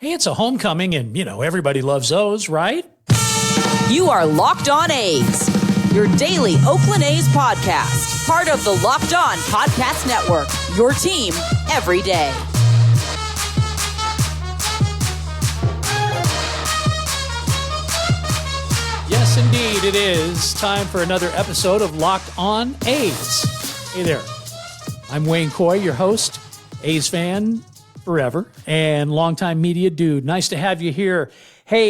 Hey, it's a homecoming and, everybody loves those, right? You are Locked On A's, your daily Oakland A's podcast, part of the Locked On Podcast Network, your team every day. Yes, indeed, it is time for another episode of Locked On A's. Hey there, I'm Wayne Coy, your host, A's fan forever, and longtime media dude. Nice to have you here. Hey,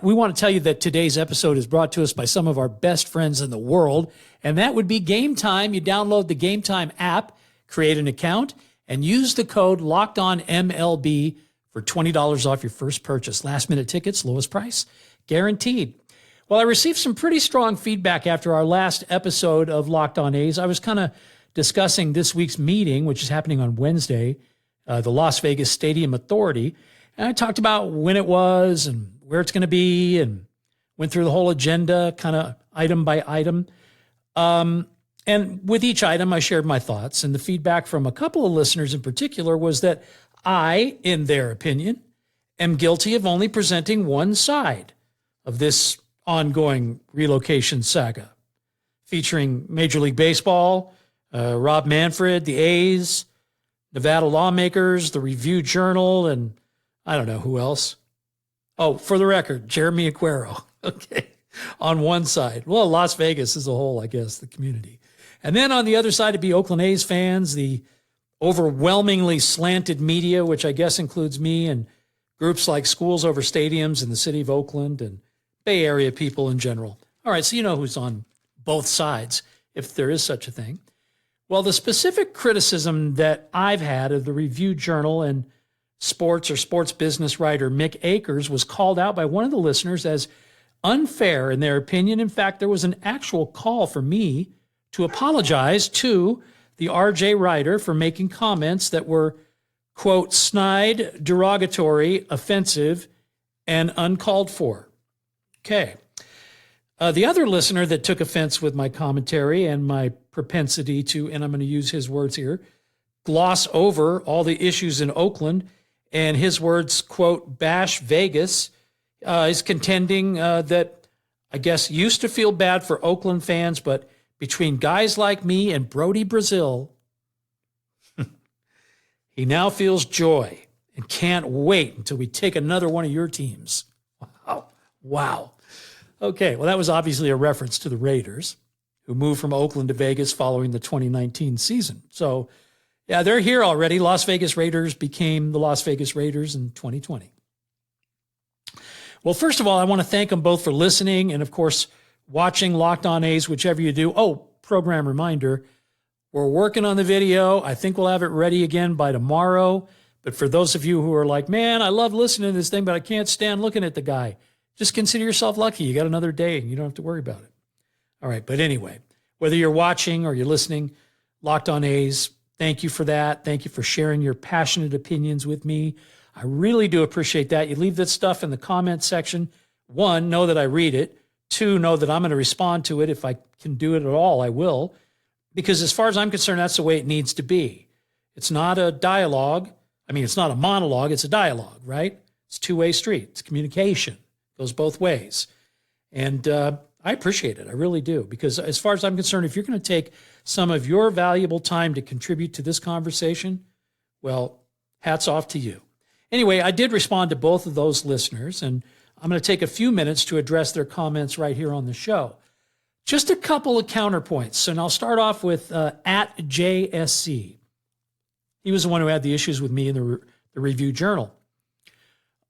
we want to tell you that today's episode is brought to us by some of our best friends in the world, and that would be Gametime. You download the Gametime app, create an account, and use the code LOCKEDONMLB for $20 off your first purchase. Last-minute tickets, lowest price, guaranteed. Well, I received some pretty strong feedback after our last episode of Locked On A's. I was kind of discussing this week's meeting, which is happening on Wednesday, the Las Vegas Stadium Authority. And I talked about when it was and where it's going to be and went through the whole agenda, kind of item by item. And with each item, I shared my thoughts. And the feedback from a couple of listeners in particular was that I, in their opinion, am guilty of only presenting one side of this ongoing relocation saga, featuring Major League Baseball, Rob Manfred, the A's, Nevada lawmakers, the Review-Journal, and I don't know who else. Oh, for the record, Jeremy Aguero, okay, on one side. Well, Las Vegas as a whole, I guess, the community. And then on the other side, it'd be Oakland A's fans, the overwhelmingly slanted media, which I guess includes me and groups like Schools Over Stadiums in the city of Oakland and Bay Area people in general. All right, so you know who's on both sides, if there is such a thing. Well, the specific criticism that I've had of the Review-Journal and sports or sports business writer Mick Akers was called out by one of the listeners as unfair in their opinion. In fact, there was an actual call for me to apologize to the RJ writer for making comments that were, quote, snide, derogatory, offensive, and uncalled for. Okay. The other listener that took offense with my commentary and my propensity to, and I'm going to use his words here, gloss over all the issues in Oakland, and his words, quote, bash Vegas, is contending that I guess used to feel bad for Oakland fans, but between guys like me and Brody Brazil, he now feels joy and can't wait until we take another one of your teams. Wow. Okay, well, that was obviously a reference to the Raiders, who moved from Oakland to Vegas following the 2019 season. So, yeah, they're here already. Las Vegas Raiders became the Las Vegas Raiders in 2020. Well, first of all, I want to thank them both for listening and, of course, watching Locked On A's, whichever you do. Oh, program reminder, we're working on the video. I think we'll have it ready again by tomorrow. But for those of you who are like, man, I love listening to this thing, but I can't stand looking at the guy, just consider yourself lucky. You got another day and you don't have to worry about it. All right. But anyway, whether you're watching or you're listening, Locked On A's, thank you for that. Thank you for sharing your passionate opinions with me. I really do appreciate that. You leave that stuff in the comment section. One, know that I read it. Two, know that I'm going to respond to it. If I can do it at all, I will. Because as far as I'm concerned, that's the way it needs to be. It's not a dialogue. I mean, it's not a monologue. It's a dialogue, right? It's a two-way street. It's communication. Goes both ways. And I appreciate it. I really do. Because as far as I'm concerned, if you're going to take some of your valuable time to contribute to this conversation, well, hats off to you. Anyway, I did respond to both of those listeners, and I'm going to take a few minutes to address their comments right here on the show. Just a couple of counterpoints. And I'll start off with at JSC. He was the one who had the issues with me in the Review-Journal.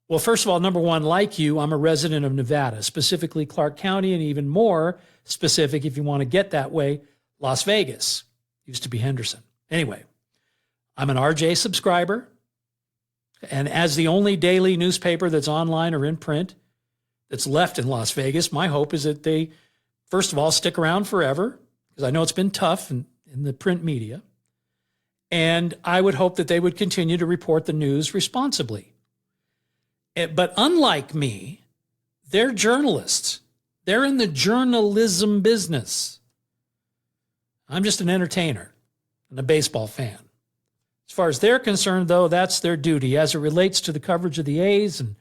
Well, first of all, number one, like you, I'm a resident of Nevada, specifically Clark County, and even more specific, if you want to get that way, Las Vegas. Used to be Henderson. Anyway, I'm an RJ subscriber, and as the only daily newspaper that's online or in print that's left in Las Vegas, my hope is that they, first of all, stick around forever, because I know it's been tough in the print media, and I would hope that they would continue to report the news responsibly. But unlike me, they're journalists. They're in the journalism business. I'm just an entertainer and a baseball fan. As far as they're concerned, though, that's their duty. As it relates to the coverage of the A's and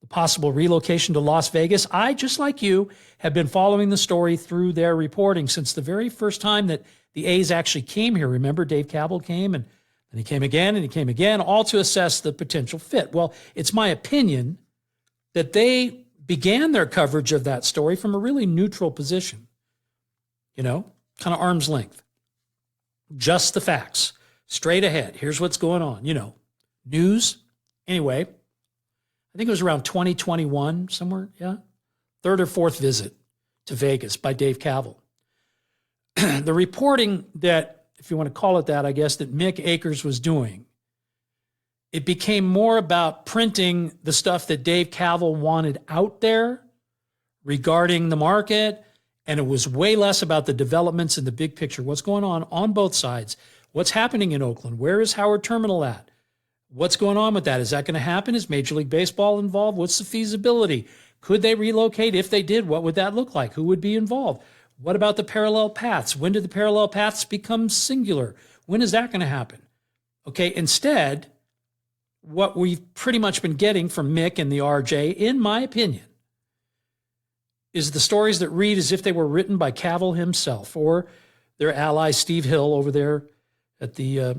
the possible relocation to Las Vegas, I, just like you, have been following the story through their reporting since the very first time that the A's actually came here. Remember, Dave Kaval came, and he came again, and he came again, all to assess the potential fit. Well, it's my opinion that they began their coverage of that story from a really neutral position, kind of arm's length. Just the facts, straight ahead. Here's what's going on, news. Anyway, I think it was around 2021, somewhere, third or fourth visit to Vegas by Dave Kaval. The reporting that, if you want to call it that, I guess, that Mick Akers was doing, it became more about printing the stuff that Dave Kaval wanted out there regarding the market, and it was way less about the developments in the big picture. What's going on both sides? What's happening in Oakland? Where is Howard Terminal at? What's going on with that? Is that going to happen? Is Major League Baseball involved? What's the feasibility? Could they relocate? If they did, what would that look like? Who would be involved? What about the parallel paths? When do the parallel paths become singular? When is that going to happen? Okay, instead, what we've pretty much been getting from Mick and the RJ, in my opinion, is the stories that read as if they were written by Kaval himself or their ally Steve Hill over there at the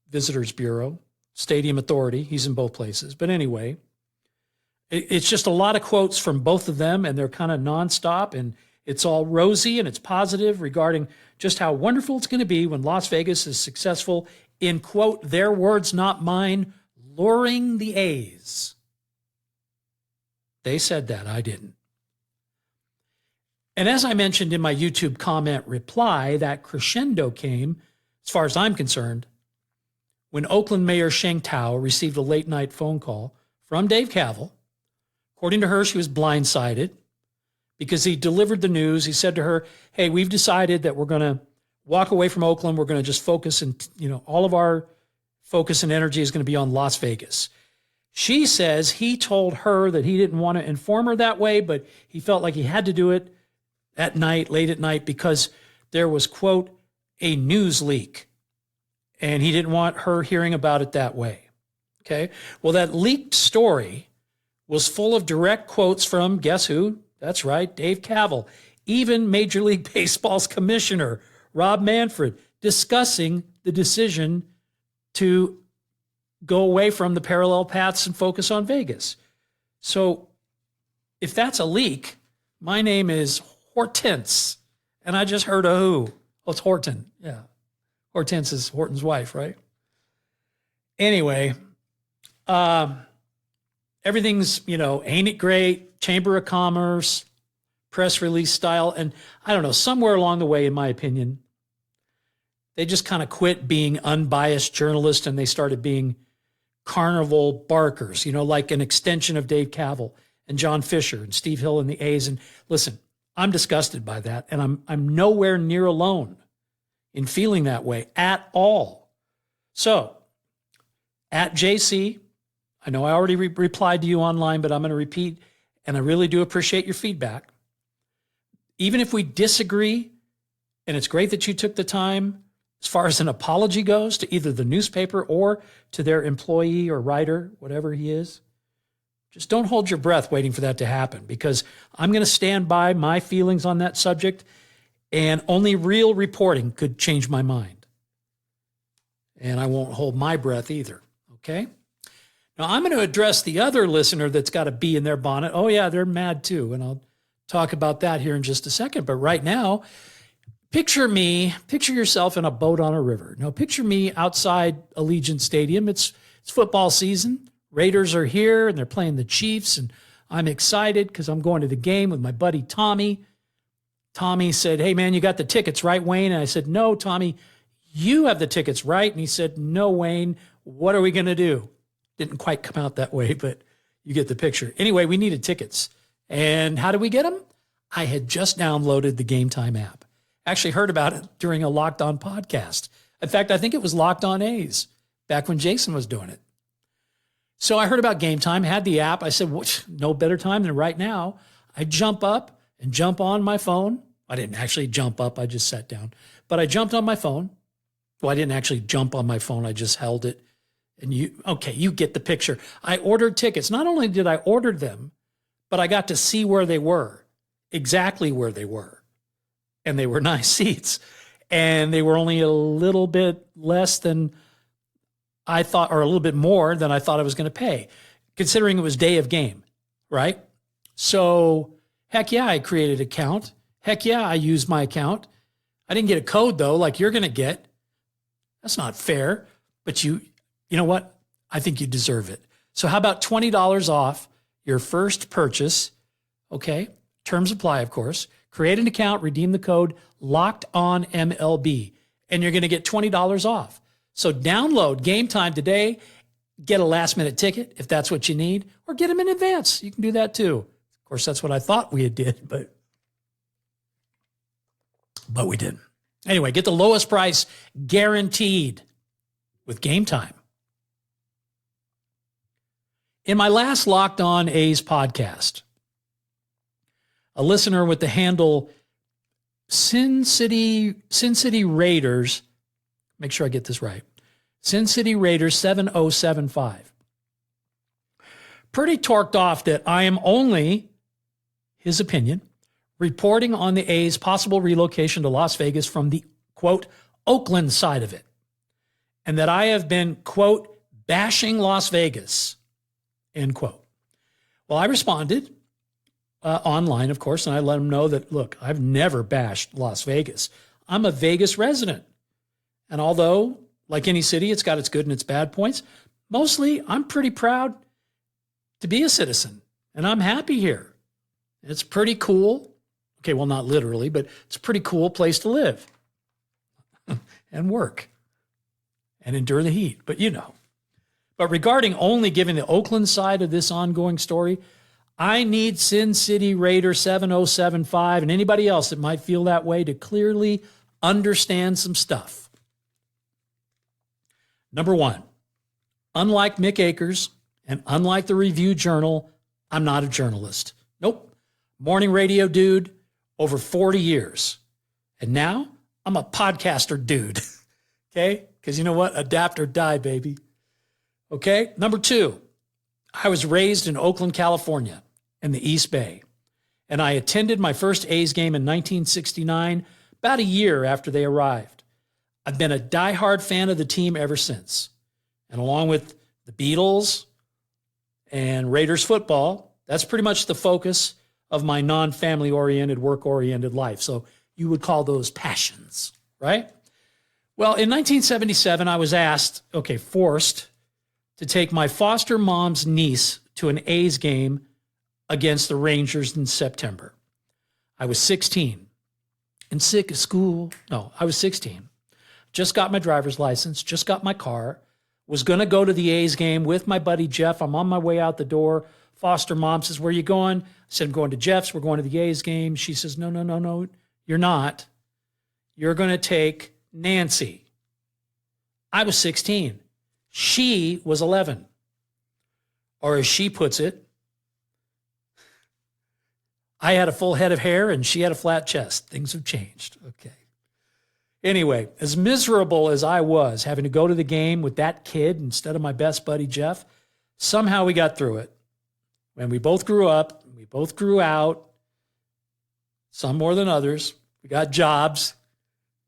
Visitors Bureau, Stadium Authority. He's in both places. But anyway, it's just a lot of quotes from both of them, and they're kind of nonstop, and it's all rosy and it's positive regarding just how wonderful it's going to be when Las Vegas is successful in, quote, their words, not mine, luring the A's. They said that, I didn't. And as I mentioned in my YouTube comment reply, that crescendo came, as far as I'm concerned, when Oakland Mayor Sheng Tao received a late-night phone call from Dave Kaval. According to her, she was blindsided because he delivered the news. He said to her, hey, we've decided that we're going to walk away from Oakland. We're going to just focus, and all of our focus and energy is going to be on Las Vegas. She says he told her that he didn't want to inform her that way, but he felt like he had to do it at night, late at night, because there was, quote, a news leak, and he didn't want her hearing about it that way. Okay? Well, that leaked story was full of direct quotes from, guess who? That's right, Dave Kaval. Even Major League Baseball's commissioner, Rob Manfred, discussing the decision to go away from the parallel paths and focus on Vegas. So if that's a leak, my name is Hortense, and I just heard a who. Oh, it's Horton. Yeah. Hortense is Horton's wife, right? Anyway, everything's, ain't it great? Chamber of Commerce, press release style. And I don't know, somewhere along the way, in my opinion, they just kind of quit being unbiased journalists and they started being carnival barkers, like an extension of Dave Kaval and John Fisher and Steve Hill and the A's. And listen, I'm disgusted by that, and I'm nowhere near alone in feeling that way at all. So, at JC, I know I already replied to you online, but I'm going to repeat, and I really do appreciate your feedback. Even if we disagree, and it's great that you took the time, as far as an apology goes, to either the newspaper or to their employee or writer, whatever he is, just don't hold your breath waiting for that to happen, because I'm going to stand by my feelings on that subject, and only real reporting could change my mind. And I won't hold my breath either, okay? Now, I'm going to address the other listener that's got a bee in their bonnet. Oh, yeah, they're mad too, and I'll talk about that here in just a second. But right now, picture yourself in a boat on a river. Now, picture me outside Allegiant Stadium. It's football season. Raiders are here, and they're playing the Chiefs, and I'm excited because I'm going to the game with my buddy Tommy. Tommy said, hey, man, you got the tickets, right, Wayne? And I said, no, Tommy, you have the tickets, right? And he said, no, Wayne, what are we going to do? Didn't quite come out that way, but you get the picture. Anyway, we needed tickets. And how did we get them? I had just downloaded the Gametime app. Actually heard about it during a Locked On podcast. In fact, I think it was Locked On A's back when Jason was doing it. So I heard about Gametime, had the app. I said, no better time than right now. I jump up and jump on my phone. I didn't actually jump up. I just sat down. But I jumped on my phone. Well, I didn't actually jump on my phone. I just held it And you get the picture. I ordered tickets. Not only did I order them, but I got to see where they were, exactly where they were. And they were nice seats. And they were only a little bit less than I thought, or a little bit more than I thought I was going to pay, considering it was day of game, right? So, heck yeah, I created an account. Heck yeah, I used my account. I didn't get a code, though, like you're going to get. That's not fair. But you know what? I think you deserve it. So how about $20 off your first purchase? Okay. Terms apply, of course. Create an account, redeem the code LOCKEDONMLB, and you're going to get $20 off. So download Gametime today, get a last-minute ticket if that's what you need, or get them in advance. You can do that too. Of course, that's what I thought we did, but we didn't. Anyway, get the lowest price guaranteed with Gametime. In my last Locked On A's podcast, a listener with the handle Sin City Raiders, make sure I get this right, Sin City Raiders 7075, pretty torqued off that I am only, his opinion, reporting on the A's possible relocation to Las Vegas from the, quote, Oakland side of it, and that I have been, quote, bashing Las Vegas, end quote. Well, I responded online, of course, and I let him know that, look, I've never bashed Las Vegas. I'm a Vegas resident. And although, like any city, it's got its good and its bad points, mostly I'm pretty proud to be a citizen, and I'm happy here. It's pretty cool. Okay, well, not literally, but it's a pretty cool place to live and work and endure the heat, but you know. But regarding only giving the Oakland side of this ongoing story, I need Sin City Raider 7075 and anybody else that might feel that way to clearly understand some stuff. Number one, unlike Mick Akers and unlike the Review Journal, I'm not a journalist. Nope. Morning radio dude, over 40 years. And now I'm a podcaster dude. Okay? Because you know what? Adapt or die, baby. Okay? Number two, I was raised in Oakland, California, in the East Bay. And I attended my first A's game in 1969, about a year after they arrived. I've been a diehard fan of the team ever since. And along with the Beatles and Raiders football, that's pretty much the focus of my non-family oriented, work-oriented life. So you would call those passions, right? Well, in 1977, I was forced to take my foster mom's niece to an A's game against the Rangers in September. I was 16 and sick of school. No, I was 16. Just got my driver's license, just got my car, was going to go to the A's game with my buddy Jeff. I'm on my way out the door. Foster mom says, "Where are you going?" I said, "I'm going to Jeff's. We're going to the A's game." She says, No, you're not. You're going to take Nancy. I was 16. She was 11. Or as she puts it, I had a full head of hair and she had a flat chest. Things have changed. Okay. Anyway, as miserable as I was having to go to the game with that kid instead of my best buddy Jeff, somehow we got through it. When we both grew up, we both grew out, some more than others. We got jobs.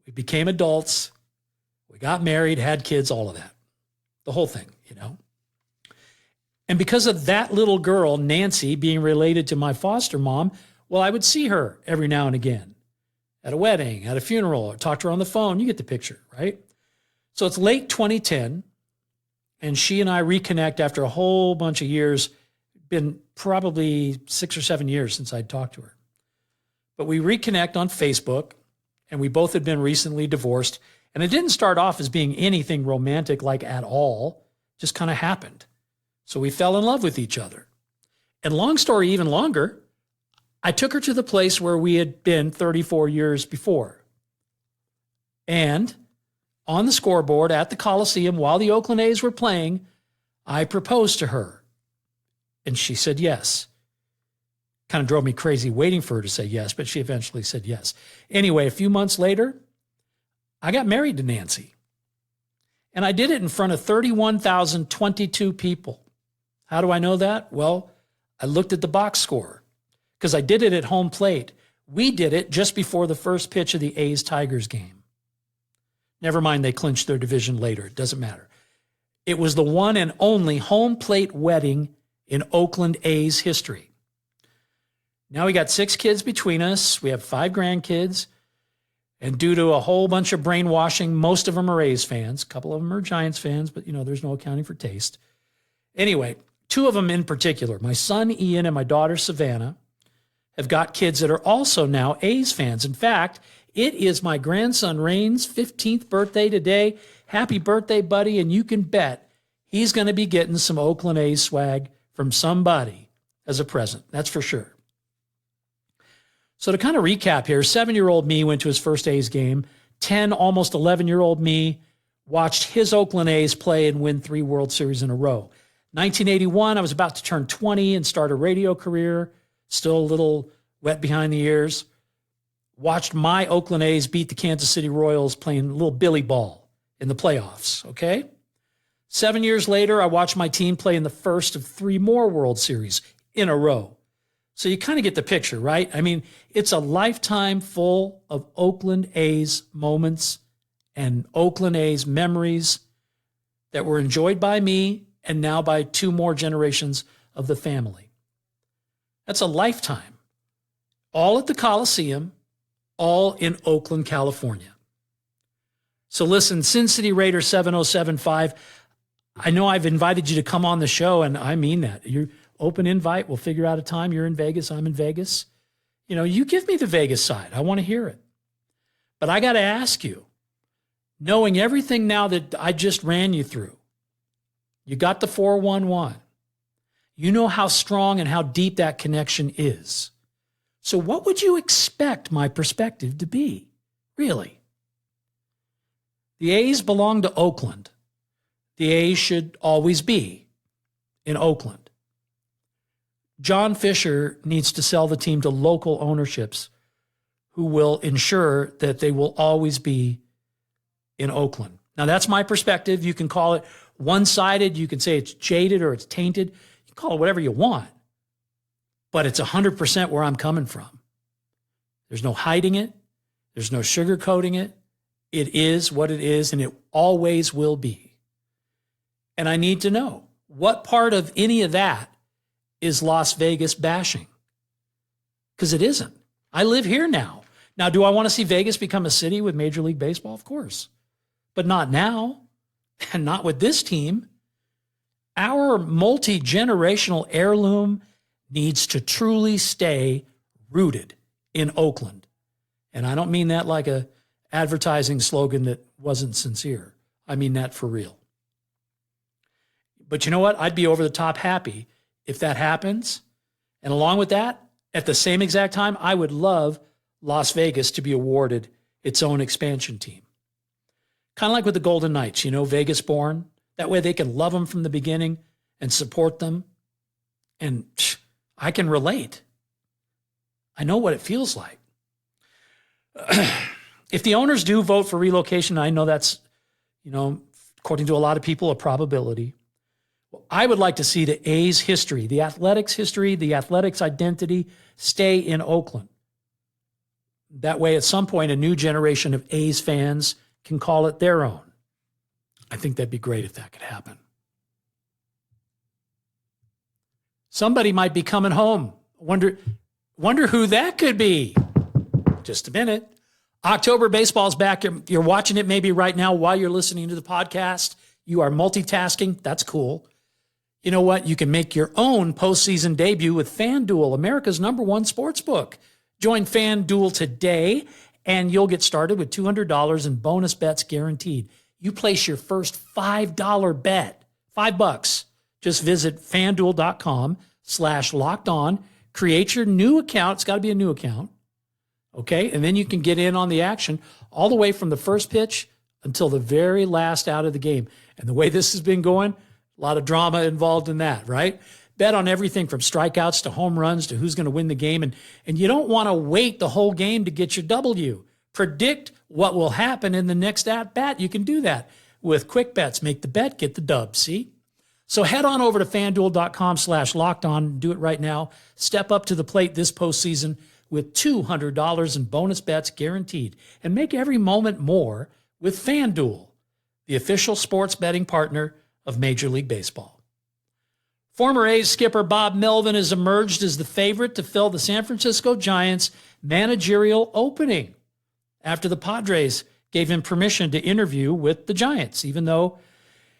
We became adults. We got married, had kids, all of that. The whole thing, you know. And because of that little girl, Nancy, being related to my foster mom, well, I would see her every now and again at a wedding, at a funeral, or talk to her on the phone. You get the picture, right? So it's late 2010, and she and I reconnect after a whole bunch of years. Been probably 6 or 7 years since I'd talked to her. But we reconnect on Facebook, and we both had been recently divorced. And it didn't start off as being anything romantic like at all. Just kind of happened. So we fell in love with each other. And long story even longer, I took her to the place where we had been 34 years before. And on the scoreboard at the Coliseum while the Oakland A's were playing, I proposed to her. And she said yes. Kind of drove me crazy waiting for her to say yes, but she eventually said yes. Anyway, a few months later, I got married to Nancy. And I did it in front of 31,022 people. How do I know that? Well, I looked at the box score because I did it at home plate. We did it just before the first pitch of the A's-Tigers game. Never mind, they clinched their division later. It doesn't matter. It was the one and only home plate wedding in Oakland A's history. Now we got 6 kids between us. We have 5 grandkids. And due to a whole bunch of brainwashing, most of them are A's fans. A couple of them are Giants fans, but, there's no accounting for taste. Anyway, 2 of them in particular, my son Ian and my daughter Savannah, have got kids that are also now A's fans. In fact, it is my grandson Rain's 15th birthday today. Happy birthday, buddy. And you can bet he's going to be getting some Oakland A's swag from somebody as a present. That's for sure. So to kind of recap here, 7-year-old me went to his first A's game. 10, almost 11-year-old me watched his Oakland A's play and win 3 World Series in a row. 1981, I was about to turn 20 and start a radio career. Still a little wet behind the ears. Watched my Oakland A's beat the Kansas City Royals playing a little billy ball in the playoffs, okay? 7 years later, I watched my team play in the first of 3 more World Series in a row. So you kind of get the picture, right? I mean, it's a lifetime full of Oakland A's moments and Oakland A's memories that were enjoyed by me and now by 2 more generations of the family. That's a lifetime. All at the Coliseum, all in Oakland, California. So listen, Sin City Raider 7075, I know I've invited you to come on the show, and I mean that. You're open invite. We'll figure out a time. You're in Vegas. I'm in Vegas. You give me the Vegas side. I want to hear it. But I got to ask you, knowing everything now that I just ran you through, you got the 411. You know how strong and how deep that connection is. So what would you expect my perspective to be? Really? The A's belong to Oakland. The A's should always be in Oakland. John Fisher needs to sell the team to local ownerships who will ensure that they will always be in Oakland. Now, that's my perspective. You can call it one-sided. You can say it's jaded or it's tainted. You can call it whatever you want. But it's 100% where I'm coming from. There's no hiding it. There's no sugarcoating it. It is what it is, and it always will be. And I need to know what part of any of that is Las Vegas bashing? Because it isn't. I live here now. Now, do I want to see Vegas become a city with Major League Baseball? Of course. But not now, and not with this team. Our multi-generational heirloom needs to truly stay rooted in Oakland. And I don't mean that like a advertising slogan that wasn't sincere. I mean that for real. But you know what? I'd be over the top happy if that happens. And along with that, at the same exact time, I would love Las Vegas to be awarded its own expansion team. Kind of like with the Golden Knights, Vegas born. That way they can love them from the beginning and support them. And I can relate. I know what it feels like. If the owners do vote for relocation, I know that's, according to a lot of people, a probability. I would like to see the A's history, the Athletics history, the Athletics identity stay in Oakland. That way, at some point, a new generation of A's fans can call it their own. I think that'd be great if that could happen. Somebody might be coming home. Wonder who that could be. Just a minute. October baseball's back. You're watching it maybe right now while you're listening to the podcast. You are multitasking. That's cool. You know what? You can make your own postseason debut with FanDuel, America's #1 sportsbook. Join FanDuel today, and you'll get started with $200 in bonus bets guaranteed. You place your first $5 bet, $5. Just visit FanDuel.com/lockedon. Create your new account. It's got to be a new account. Okay? And then you can get in on the action all the way from the first pitch until the very last out of the game. And the way this has been going, a lot of drama involved in that, right? Bet on everything from strikeouts to home runs to who's going to win the game. And you don't want to wait the whole game to get your W. Predict what will happen in the next at-bat. You can do that with quick bets. Make the bet, get the dub, see? So head on over to FanDuel.com/lockedon. Do it right now. Step up to the plate this postseason with $200 in bonus bets guaranteed. And make every moment more with FanDuel, the official sports betting partner of Major League Baseball. Former A's skipper Bob Melvin has emerged as the favorite to fill the San Francisco Giants' managerial opening after the Padres gave him permission to interview with the Giants, even though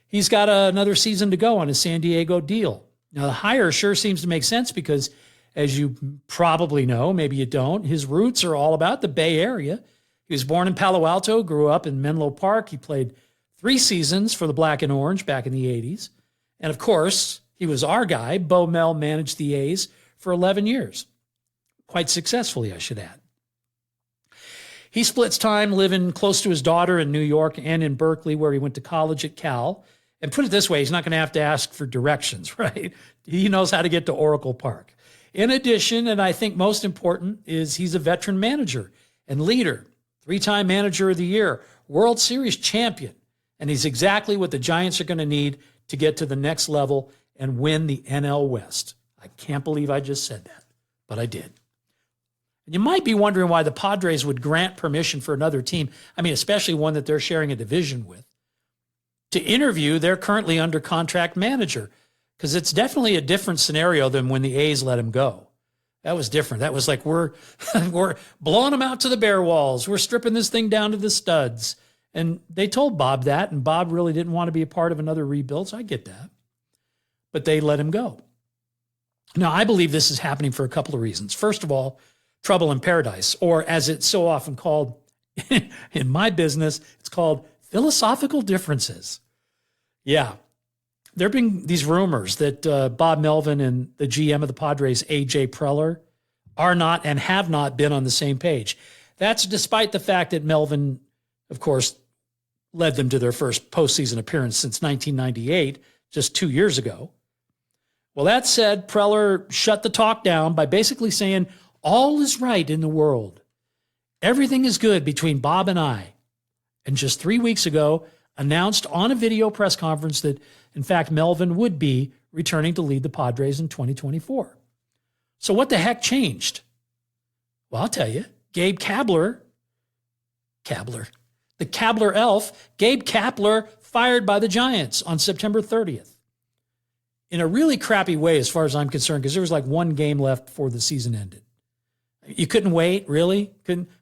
he's got another season to go on his San Diego deal. Now, the hire sure seems to make sense because, as you probably know, maybe you don't, his roots are all about the Bay Area. He was born in Palo Alto, grew up in Menlo Park. He played 3 seasons for the Black and Orange back in the 80s. And, of course, he was our guy. Bo Mel managed the A's for 11 years. Quite successfully, I should add. He splits time living close to his daughter in New York and in Berkeley, where he went to college at Cal. And put it this way, he's not going to ask for directions, right? He knows how to get to Oracle Park. In addition, and I think most important, is he's a veteran manager and leader, 3-time manager of the year, World Series champion. And he's exactly what the Giants are going to need to get to the next level and win the NL West. I can't believe I just said that, but I did. And you might be wondering why the Padres would grant permission for another team, I mean, especially one that they're sharing a division with, to interview their currently under contract manager, because it's definitely a different scenario than when the A's let him go. That was different. That was like, we're blowing him out to the bare walls. We're stripping this thing down to the studs. And they told Bob that, and Bob really didn't want to be a part of another rebuild, so I get that. But they let him go. Now, I believe this is happening for a couple of reasons. First of all, trouble in paradise, or as it's so often called in my business, it's called philosophical differences. Yeah. There have been these rumors that Bob Melvin and the GM of the Padres, A.J. Preller, are not and have not been on the same page. That's despite the fact that Melvin, of course, led them to their first postseason appearance since 1998, just 2 years ago. Well, that said, Preller shut the talk down by basically saying, all is right in the world. Everything is good between Bob and I. And just 3 weeks ago, announced on a video press conference that, in fact, Melvin would be returning to lead the Padres in 2024. So what the heck changed? Well, I'll tell you. Gabe Kapler, the Kapler elf, Gabe Kapler fired by the Giants on September 30th. In a really crappy way as far as I'm concerned, because there was like 1 game left before the season ended. You couldn't wait, really?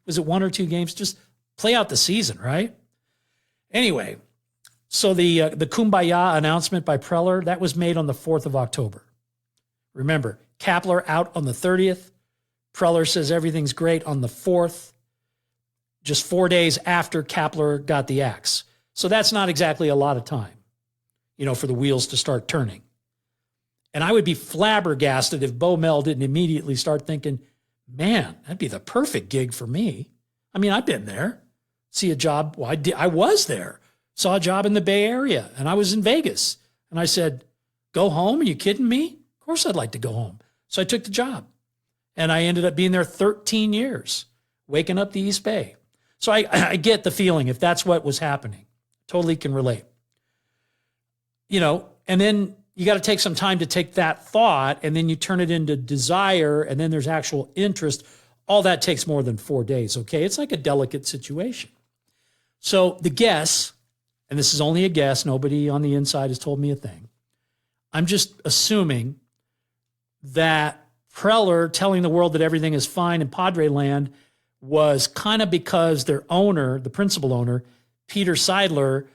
Was it 1 or 2 games? Just play out the season, right? Anyway, so the Kumbaya announcement by Preller, that was made on the 4th of October. Remember, Kapler out on the 30th. Preller says everything's great on the 4th, just 4 days after Kapler got the axe. So that's not exactly a lot of time, for the wheels to start turning. And I would be flabbergasted if Bo Mel didn't immediately start thinking, man, that'd be the perfect gig for me. I mean, I've been there. See a job. Well, I was there. Saw a job in the Bay Area, and I was in Vegas. And I said, go home? Are you kidding me? Of course I'd like to go home. So I took the job. And I ended up being there 13 years, waking up the East Bay. So I get the feeling if that's what was happening. Totally can relate. And then you got to take some time to take that thought, and then you turn it into desire, and then there's actual interest. All that takes more than 4 days, okay? It's like a delicate situation. So the guess, and this is only a guess, nobody on the inside has told me a thing. I'm just assuming that Preller telling the world that everything is fine in Padre land was kind of because their owner, the principal owner, Peter Seidler,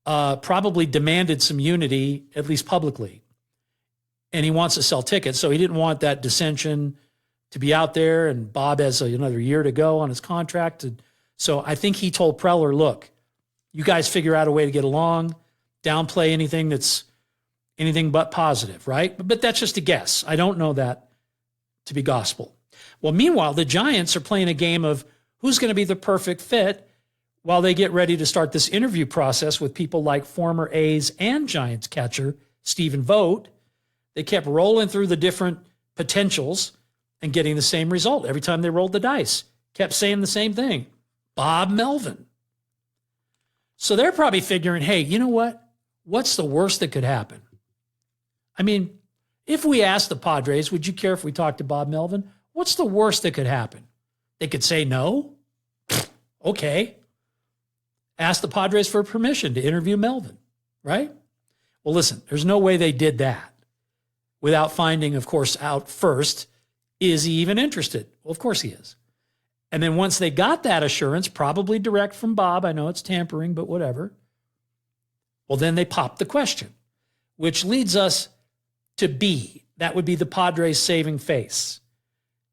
probably demanded some unity, at least publicly. And he wants to sell tickets, so he didn't want that dissension to be out there, and Bob has another year to go on his contract. So I think he told Preller, look, you guys figure out a way to get along, downplay anything that's anything but positive, right? But that's just a guess. I don't know that to be gospel. Well, meanwhile, the Giants are playing a game of who's going to be the perfect fit while they get ready to start this interview process with people like former A's and Giants catcher Stephen Vogt. They kept rolling through the different potentials and getting the same result every time they rolled the dice. Kept saying the same thing, Bob Melvin. So they're probably figuring, hey, you know what? What's the worst that could happen? I mean, if we asked the Padres, would you care if we talked to Bob Melvin? What's the worst that could happen? They could say no. Okay. Ask the Padres for permission to interview Melvin, right? Well, listen, there's no way they did that without finding, of course, out first, is he even interested? Well, of course he is. And then once they got that assurance, probably direct from Bob, I know it's tampering, but whatever. Well, then they popped the question, which leads us to B. That would be the Padres saving face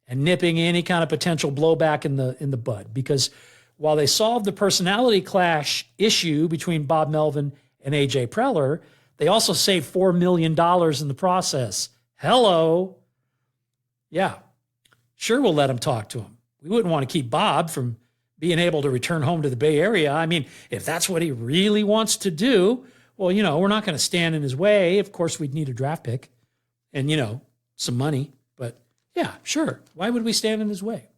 and nipping any kind of potential blowback in the bud. Because while they solved the personality clash issue between Bob Melvin and A.J. Preller, they also saved $4 million in the process. Hello. Yeah, sure, we'll let him talk to him. We wouldn't want to keep Bob from being able to return home to the Bay Area. I mean, if that's what he really wants to do, well, we're not going to stand in his way. Of course, we'd need a draft pick and, some money. But yeah, sure. Why would we stand in his way?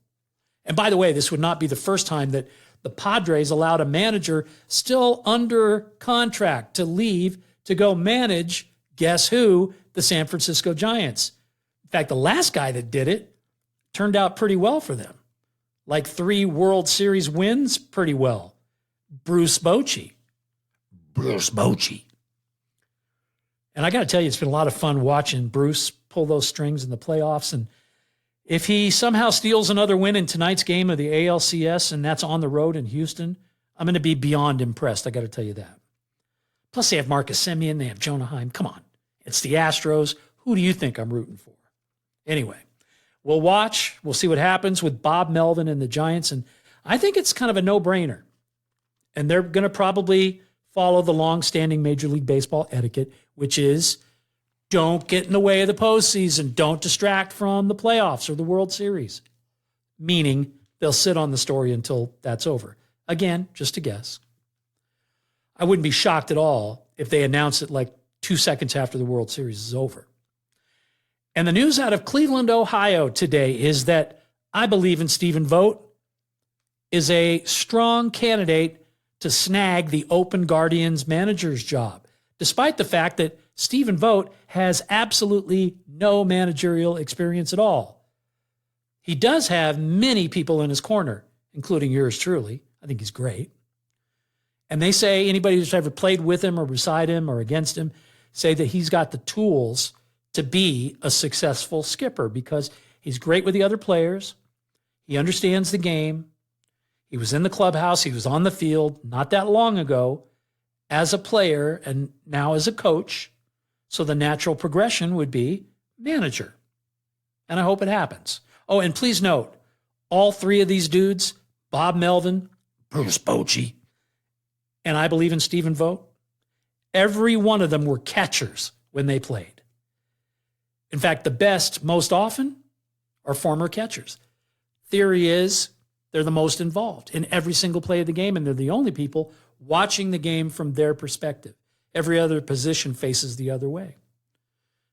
And by the way, this would not be the first time that the Padres allowed a manager still under contract to leave to go manage, guess who? The San Francisco Giants. In fact, the last guy that did it turned out pretty well for them. Like 3 World Series wins pretty well. Bruce Bochy. And I got to tell you, it's been a lot of fun watching Bruce pull those strings in the playoffs. And if he somehow steals another win in tonight's game of the ALCS, and that's on the road in Houston, I'm going to be beyond impressed. I got to tell you that. Plus, they have Marcus Semien. They have Jonah Heim. Come on. It's the Astros. Who do you think I'm rooting for? Anyway, we'll watch. We'll see what happens with Bob Melvin and the Giants. And I think it's kind of a no-brainer. And they're going to probably follow the long-standing Major League Baseball etiquette, which is don't get in the way of the postseason. Don't distract from the playoffs or the World Series. Meaning they'll sit on the story until that's over. Again, just a guess. I wouldn't be shocked at all if they announce it like 2 seconds after the World Series is over. And the news out of Cleveland, Ohio today is that I believe in Stephen Vogt is a strong candidate to snag the Oakland Guardians manager's job, despite the fact that Stephen Vogt has absolutely no managerial experience at all. He does have many people in his corner, including yours truly. I think he's great. And they say anybody who's ever played with him or beside him or against him say that he's got the tools to be a successful skipper because he's great with the other players. He understands the game. He was in the clubhouse. He was on the field not that long ago as a player and now as a coach. So the natural progression would be manager. And I hope it happens. Oh, and please note, all 3 of these dudes, Bob Melvin, Bruce Bochy, and I believe in Stephen Vogt, every one of them were catchers when they played. In fact, the best most often are former catchers. Theory is they're the most involved in every single play of the game, and they're the only people watching the game from their perspective. Every other position faces the other way.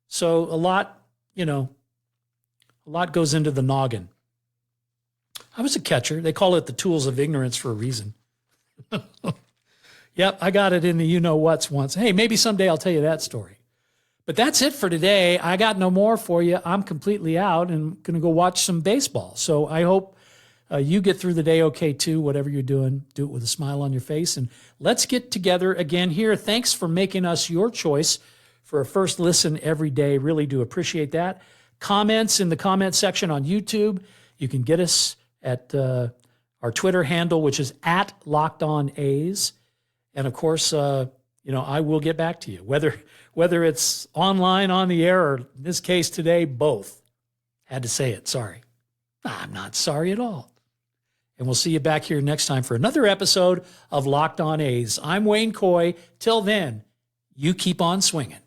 So a lot goes into the noggin. I was a catcher. They call it the tools of ignorance for a reason. Yep, I got it in the you-know-whats once. Hey, maybe someday I'll tell you that story. But that's it for today. I got no more for you. I'm completely out and going to go watch some baseball. So I hope you get through the day okay, too. Whatever you're doing, do it with a smile on your face. And let's get together again here. Thanks for making us your choice for a first listen every day. Really do appreciate that. Comments in the comment section on YouTube. You can get us at our Twitter handle, which is @LockedOnA's. And of course, I will get back to you, whether it's online, on the air, or in this case today, both. Had to say it. Sorry. I'm not sorry at all. And we'll see you back here next time for another episode of Locked On A's. I'm Wayne Coy. Till then, you keep on swinging.